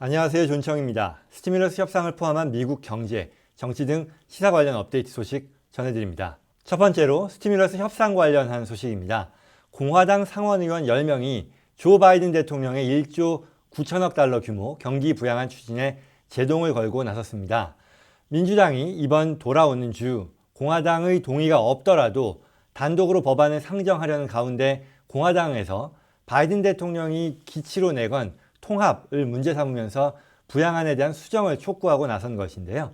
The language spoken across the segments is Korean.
안녕하세요. 존청입니다. 스티뮬러스 협상을 포함한 미국 경제, 정치 등 시사 관련 업데이트 소식 전해드립니다. 첫 번째로 스티뮬러스 협상 관련한 소식입니다. 공화당 상원의원 10명이 조 바이든 대통령의 1조 9천억 달러 규모 경기 부양안 추진에 제동을 걸고 나섰습니다. 민주당이 이번 돌아오는 주 공화당의 동의가 없더라도 단독으로 법안을 상정하려는 가운데 공화당에서 바이든 대통령이 기치로 내건 통합을 문제 삼으면서 부양안에 대한 수정을 촉구하고 나선 것인데요.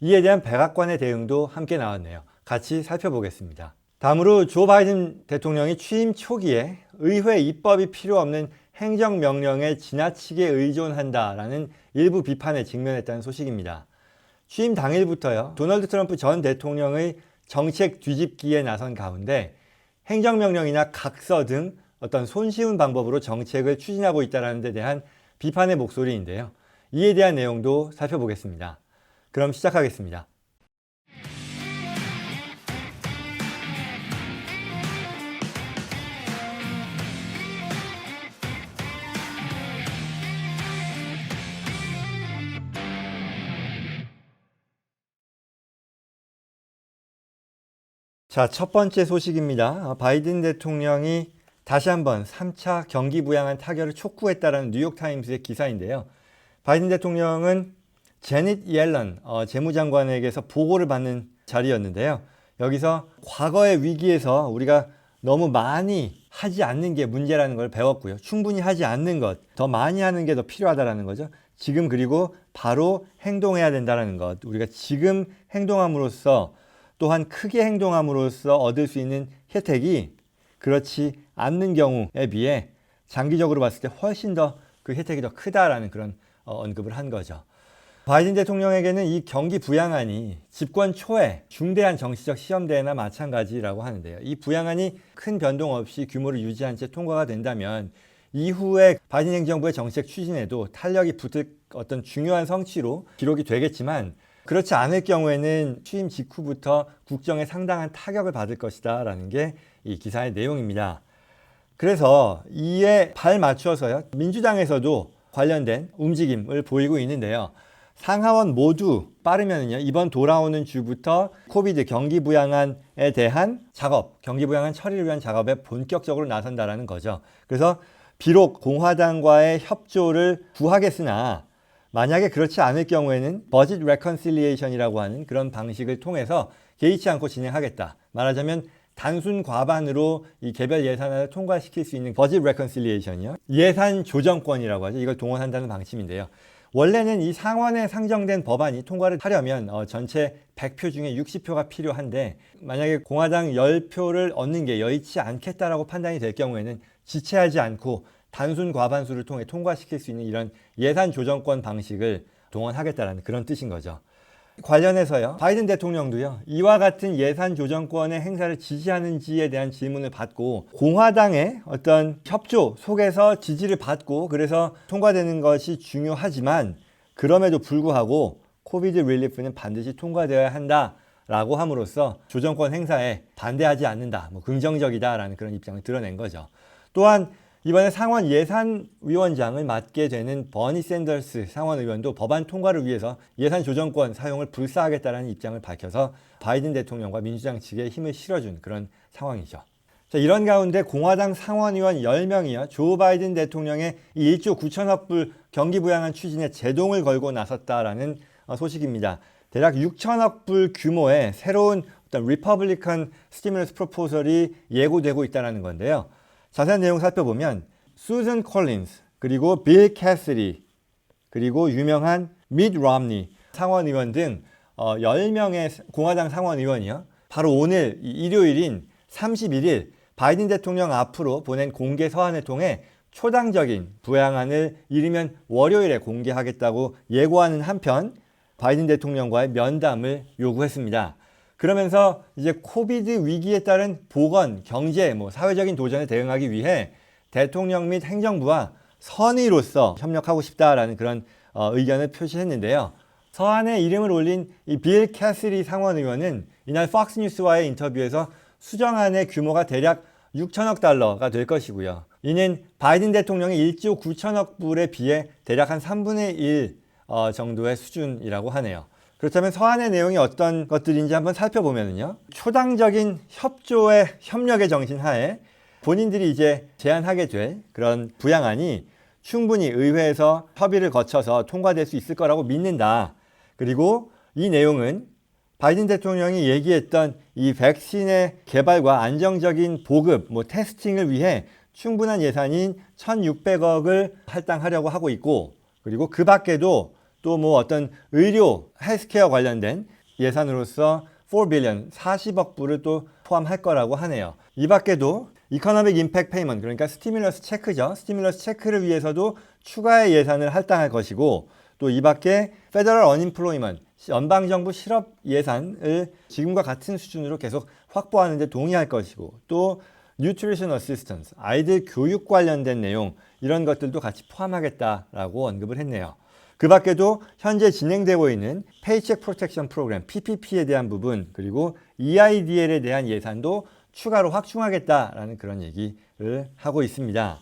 이에 대한 백악관의 대응도 함께 나왔네요. 같이 살펴보겠습니다. 다음으로 조 바이든 대통령이 취임 초기에 의회 입법이 필요 없는 행정명령에 지나치게 의존한다라는 일부 비판에 직면했다는 소식입니다. 취임 당일부터요, 도널드 트럼프 전 대통령의 정책 뒤집기에 나선 가운데 행정명령이나 각서 등 어떤 손쉬운 방법으로 정책을 추진하고 있다는 데 대한 비판의 목소리인데요. 이에 대한 내용도 살펴보겠습니다. 그럼 시작하겠습니다. 자, 첫 번째 소식입니다. 바이든 대통령이 다시 한번 3차 경기 부양안 타결을 촉구했다라는 뉴욕타임스의 기사인데요. 바이든 대통령은 제닛 옐런 재무장관에게서 보고를 받는 자리였는데요. 여기서 과거의 위기에서 우리가 너무 많이 하지 않는 게 문제라는 걸 배웠고요. 충분히 하지 않는 것, 더 많이 하는 게 더 필요하다는 거죠. 지금 그리고 바로 행동해야 된다는 것. 우리가 지금 행동함으로써 또한 크게 행동함으로써 얻을 수 있는 혜택이 그렇지 않는 경우에 비해 장기적으로 봤을 때 훨씬 더 그 혜택이 더 크다라는 그런 언급을 한 거죠. 바이든 대통령에게는 이 경기 부양안이 집권 초에 중대한 정치적 시험대나 마찬가지라고 하는데요. 이 부양안이 큰 변동 없이 규모를 유지한 채 통과가 된다면 이후에 바이든 행정부의 정책 추진에도 탄력이 붙을 어떤 중요한 성취로 기록이 되겠지만, 그렇지 않을 경우에는 취임 직후부터 국정에 상당한 타격을 받을 것이다 라는 게 이 기사의 내용입니다. 그래서 이에 발맞춰서요, 민주당에서도 관련된 움직임을 보이고 있는데요. 상하원 모두 빠르면요, 이번 돌아오는 주부터 코비드 경기 부양안에 대한 작업, 경기 부양안 처리를 위한 작업에 본격적으로 나선다라는 거죠. 그래서 비록 공화당과의 협조를 구하겠으나 만약에 그렇지 않을 경우에는 버짓 레컨실리에이션이라고 하는 그런 방식을 통해서 개의치 않고 진행하겠다. 말하자면 단순 과반으로 이 개별 예산을 통과시킬 수 있는 버짓 레컨실리에이션이요, 예산 조정권이라고 하죠. 이걸 동원한다는 방침인데요. 원래는 이 상원에 상정된 법안이 통과를 하려면 전체 100표 중에 60표가 필요한데, 만약에 공화당 10표를 얻는 게 여의치 않겠다라고 판단이 될 경우에는 지체하지 않고 단순 과반수를 통해 통과시킬 수 있는 이런 예산 조정권 방식을 동원하겠다는 그런 뜻인 거죠. 관련해서요, 바이든 대통령도요, 이와 같은 예산 조정권의 행사를 지지하는지에 대한 질문을 받고 공화당의 어떤 협조 속에서 지지를 받고 그래서 통과되는 것이 중요하지만 그럼에도 불구하고 코비드 릴리프는 반드시 통과되어야 한다라고 함으로써 조정권 행사에 반대하지 않는다, 긍정적이다라는 그런 입장을 드러낸 거죠. 또한 이번에 상원 예산위원장을 맡게 되는 버니 샌더스 상원의원도 법안 통과를 위해서 예산 조정권 사용을 불사하겠다는 입장을 밝혀서 바이든 대통령과 민주당 측에 힘을 실어준 그런 상황이죠. 자, 이런 가운데 공화당 상원의원 10명이요, 조 바이든 대통령의 이 1조 9천억 불 경기 부양안 추진에 제동을 걸고 나섰다라는 소식입니다. 대략 6천억 불 규모의 새로운 어떤 리퍼블리칸 스티뮬러스 프로포설이 예고되고 있다는 건데요. 자세한 내용 살펴보면 수전 콜린스, 그리고 빌 캐시디, 그리고 유명한 밋 롬니 상원의원 등 10명의 공화당 상원의원이요, 바로 오늘 일요일인 31일 바이든 대통령 앞으로 보낸 공개 서한을 통해 초당적인 부양안을 이르면 월요일에 공개하겠다고 예고하는 한편 바이든 대통령과의 면담을 요구했습니다. 그러면서 이제 코비드 위기에 따른 보건, 경제, 사회적인 도전에 대응하기 위해 대통령 및 행정부와 선의로서 협력하고 싶다라는 그런 의견을 표시했는데요. 서한에 이름을 올린 이 빌 캐시디 상원의원은 이날 폭스뉴스와의 인터뷰에서 수정안의 규모가 대략 6천억 달러가 될 것이고요. 이는 바이든 대통령의 1조 9천억 불에 비해 대략 한 3분의 1 정도의 수준이라고 하네요. 그렇다면 서한의 내용이 어떤 것들인지 한번 살펴보면요. 초당적인 협력의 정신 하에 본인들이 이제 제안하게 될 그런 부양안이 충분히 의회에서 협의를 거쳐서 통과될 수 있을 거라고 믿는다. 그리고 이 내용은 바이든 대통령이 얘기했던 이 백신의 개발과 안정적인 보급, 테스팅을 위해 충분한 예산인 1,600억을 할당하려고 하고 있고, 그리고 그 밖에도 또 어떤 의료, 헬스케어 관련된 예산으로서 4 빌리언, 40억 불을 또 포함할 거라고 하네요. 이 밖에도 이코노믹 임팩트 페이먼트, 그러니까 스티뮬러스 체크죠. 스티뮬러스 체크를 위해서도 추가의 예산을 할당할 것이고, 또 이 밖에 페더럴 언임플로이먼트, 연방정부 실업 예산을 지금과 같은 수준으로 계속 확보하는 데 동의할 것이고, 또 뉴트리션 어시스턴스, 아이들 교육 관련된 내용, 이런 것들도 같이 포함하겠다라고 언급을 했네요. 그 밖에도 현재 진행되고 있는 페이첵 프로텍션 프로그램, PPP에 대한 부분, 그리고 EIDL에 대한 예산도 추가로 확충하겠다라는 그런 얘기를 하고 있습니다.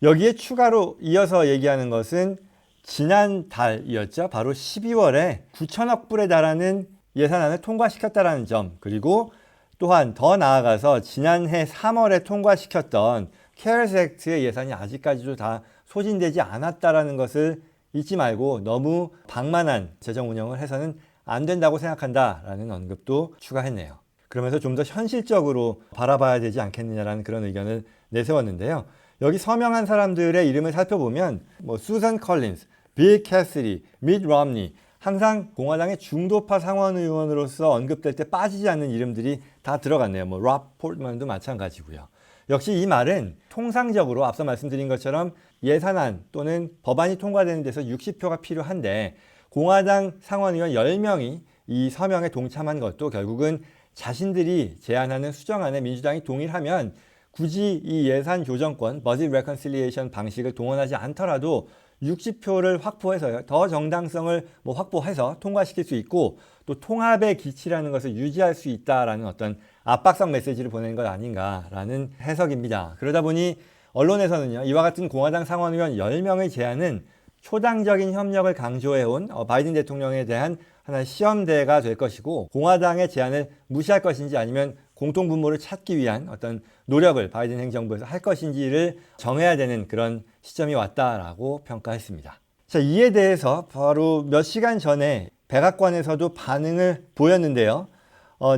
여기에 추가로 이어서 얘기하는 것은 지난달이었죠. 바로 12월에 9천억 불에 달하는 예산안을 통과시켰다는 점, 그리고 또한 더 나아가서 지난해 3월에 통과시켰던 CARES Act의 예산이 아직까지도 다 소진되지 않았다는 것을 잊지 말고 너무 방만한 재정 운영을 해서는 안 된다고 생각한다라는 언급도 추가했네요. 그러면서 좀 더 현실적으로 바라봐야 되지 않겠느냐라는 그런 의견을 내세웠는데요. 여기 서명한 사람들의 이름을 살펴보면 수산 컬린스, 빌 캐시디, 밋 롬니, 항상 공화당의 중도파 상원 의원으로서 언급될 때 빠지지 않는 이름들이 다 들어갔네요. 랍 포트만도 마찬가지고요. 역시 이 말은 통상적으로 앞서 말씀드린 것처럼 예산안 또는 법안이 통과되는 데서 60표가 필요한데, 공화당 상원의원 10명이 이 서명에 동참한 것도 결국은 자신들이 제안하는 수정안에 민주당이 동의를 하면 굳이 이 예산 조정권, 버짓 레컨실리에이션 방식을 동원하지 않더라도 60표를 확보해서 더 정당성을 확보해서 통과시킬 수 있고, 또 통합의 기치라는 것을 유지할 수 있다라는 어떤 압박성 메시지를 보내는 것 아닌가라는 해석입니다. 그러다 보니 언론에서는요, 이와 같은 공화당 상원의원 10명의 제안은 초당적인 협력을 강조해온 바이든 대통령에 대한 하나의 시험대가 될 것이고, 공화당의 제안을 무시할 것인지 아니면 공통분모를 찾기 위한 어떤 노력을 바이든 행정부에서 할 것인지를 정해야 되는 그런 시점이 왔다라고 평가했습니다. 자, 이에 대해서 바로 몇 시간 전에 백악관에서도 반응을 보였는데요.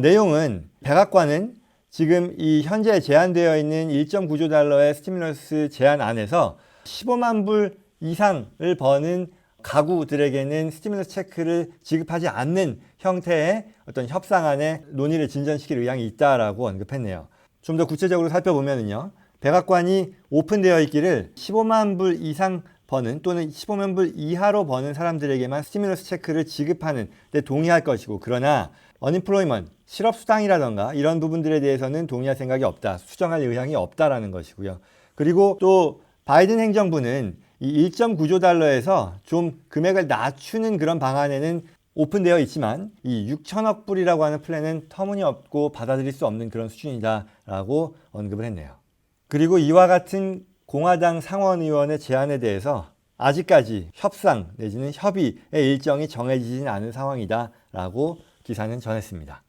내용은 백악관은 지금 이 현재 제한되어 있는 1.9조 달러의 스티뮬러스 제한 안에서 15만 불 이상을 버는 가구들에게는 스티뮬러스 체크를 지급하지 않는 형태의 어떤 협상안에 논의를 진전시킬 의향이 있다라고 언급했네요. 좀 더 구체적으로 살펴보면요, 백악관이 오픈되어 있기를 15만 불 이상 버는 또는 15만 불 이하로 버는 사람들에게만 스티뮬러스 체크를 지급하는 데 동의할 것이고, 그러나 언임플로이먼트, 실업수당이라던가 이런 부분들에 대해서는 동의할 생각이 없다, 수정할 의향이 없다라는 것이고요. 그리고 또 바이든 행정부는 이 1.9조 달러에서 좀 금액을 낮추는 그런 방안에는 오픈되어 있지만 이 6천억 불이라고 하는 플랜은 터무니없고 받아들일 수 없는 그런 수준이다라고 언급을 했네요. 그리고 이와 같은 공화당 상원의원의 제안에 대해서 아직까지 협상 내지는 협의의 일정이 정해지진 않은 상황이다라고 기사는 전했습니다.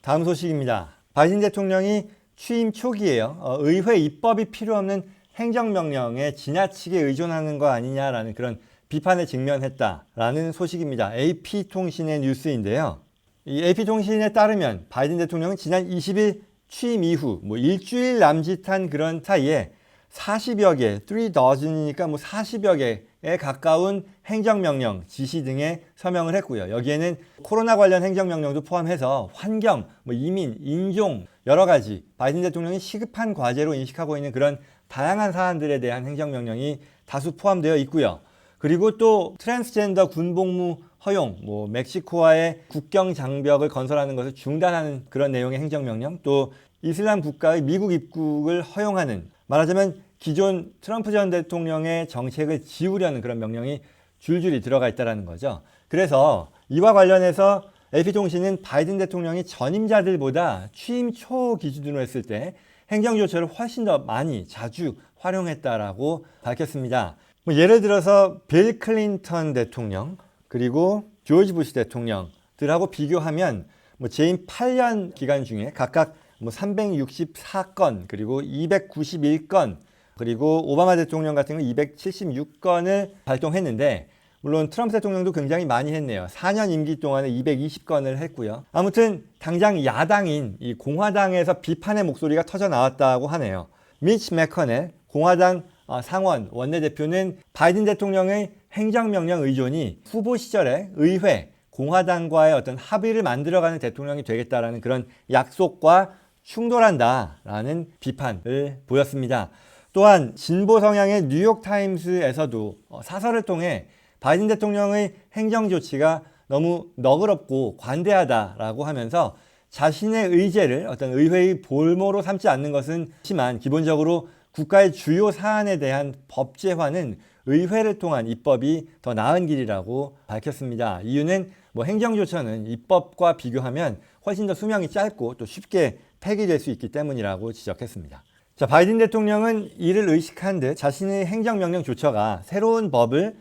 다음 소식입니다. 바이든 대통령이 취임 초기에요, 의회 입법이 필요 없는 행정명령에 지나치게 의존하는 거 아니냐라는 그런 비판에 직면했다라는 소식입니다. AP통신의 뉴스인데요. 이 AP통신에 따르면 바이든 대통령은 지난 20일 취임 이후 일주일 남짓한 그런 사이에 40여 개, 3dozen이니까 40여 개에 가까운 행정명령, 지시 등에 서명을 했고요. 여기에는 코로나 관련 행정명령도 포함해서 환경, 이민, 인종 여러 가지 바이든 대통령이 시급한 과제로 인식하고 있는 그런 다양한 사안들에 대한 행정명령이 다수 포함되어 있고요. 그리고 또 트랜스젠더 군복무 허용, 멕시코와의 국경 장벽을 건설하는 것을 중단하는 그런 내용의 행정명령, 또 이슬람 국가의 미국 입국을 허용하는, 말하자면 기존 트럼프 전 대통령의 정책을 지우려는 그런 명령이 줄줄이 들어가 있다는 거죠. 그래서 이와 관련해서 AP통신은 바이든 대통령이 전임자들보다 취임 초 기준으로 했을 때 행정조처를 훨씬 더 많이 자주 활용했다라고 밝혔습니다. 예를 들어서 빌 클린턴 대통령 그리고 조지 부시 대통령들하고 비교하면 재임 8년 기간 중에 각각 364건 그리고 291건 그리고 오바마 대통령 같은 경우 276건을 발동했는데, 물론 트럼프 대통령도 굉장히 많이 했네요. 4년 임기 동안에 220건을 했고요. 아무튼 당장 야당인 이 공화당에서 비판의 목소리가 터져 나왔다고 하네요. 미치 매커넬 공화당 상원 원내대표는 바이든 대통령의 행정명령 의존이 후보 시절에 의회 공화당과의 어떤 합의를 만들어가는 대통령이 되겠다라는 그런 약속과 충돌한다라는 비판을 보였습니다. 또한 진보 성향의 뉴욕타임스에서도 사설을 통해 바이든 대통령의 행정 조치가 너무 너그럽고 관대하다라고 하면서 자신의 의제를 어떤 의회의 볼모로 삼지 않는 것은 그렇지만 기본적으로 국가의 주요 사안에 대한 법제화는 의회를 통한 입법이 더 나은 길이라고 밝혔습니다. 이유는 행정조처는 입법과 비교하면 훨씬 더 수명이 짧고 또 쉽게 폐기될 수 있기 때문이라고 지적했습니다. 자, 바이든 대통령은 이를 의식한 듯 자신의 행정명령 조처가 새로운 법을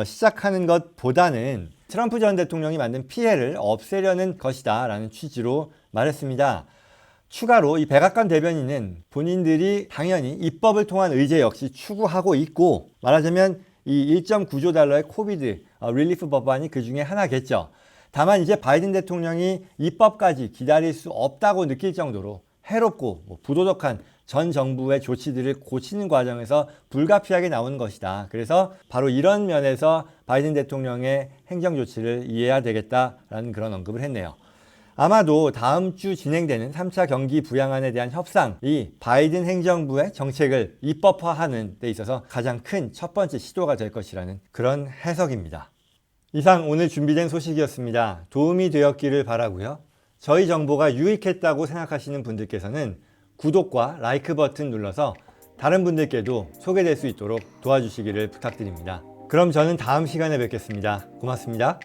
시작하는 것보다는 트럼프 전 대통령이 만든 피해를 없애려는 것이다 라는 취지로 말했습니다. 추가로 이 백악관 대변인은 본인들이 당연히 입법을 통한 의제 역시 추구하고 있고, 말하자면 이 1.9조 달러의 코비드 릴리프 법안이 그 중에 하나겠죠. 다만 이제 바이든 대통령이 입법까지 기다릴 수 없다고 느낄 정도로 해롭고 부도덕한 전 정부의 조치들을 고치는 과정에서 불가피하게 나오는 것이다. 그래서 바로 이런 면에서 바이든 대통령의 행정 조치를 이해해야 되겠다라는 그런 언급을 했네요. 아마도 다음 주 진행되는 3차 경기 부양안에 대한 협상이 바이든 행정부의 정책을 입법화하는 데 있어서 가장 큰 첫 번째 시도가 될 것이라는 그런 해석입니다. 이상 오늘 준비된 소식이었습니다. 도움이 되었기를 바라고요. 저희 정보가 유익했다고 생각하시는 분들께서는 구독과 라이크 버튼 눌러서 다른 분들께도 소개될 수 있도록 도와주시기를 부탁드립니다. 그럼 저는 다음 시간에 뵙겠습니다. 고맙습니다.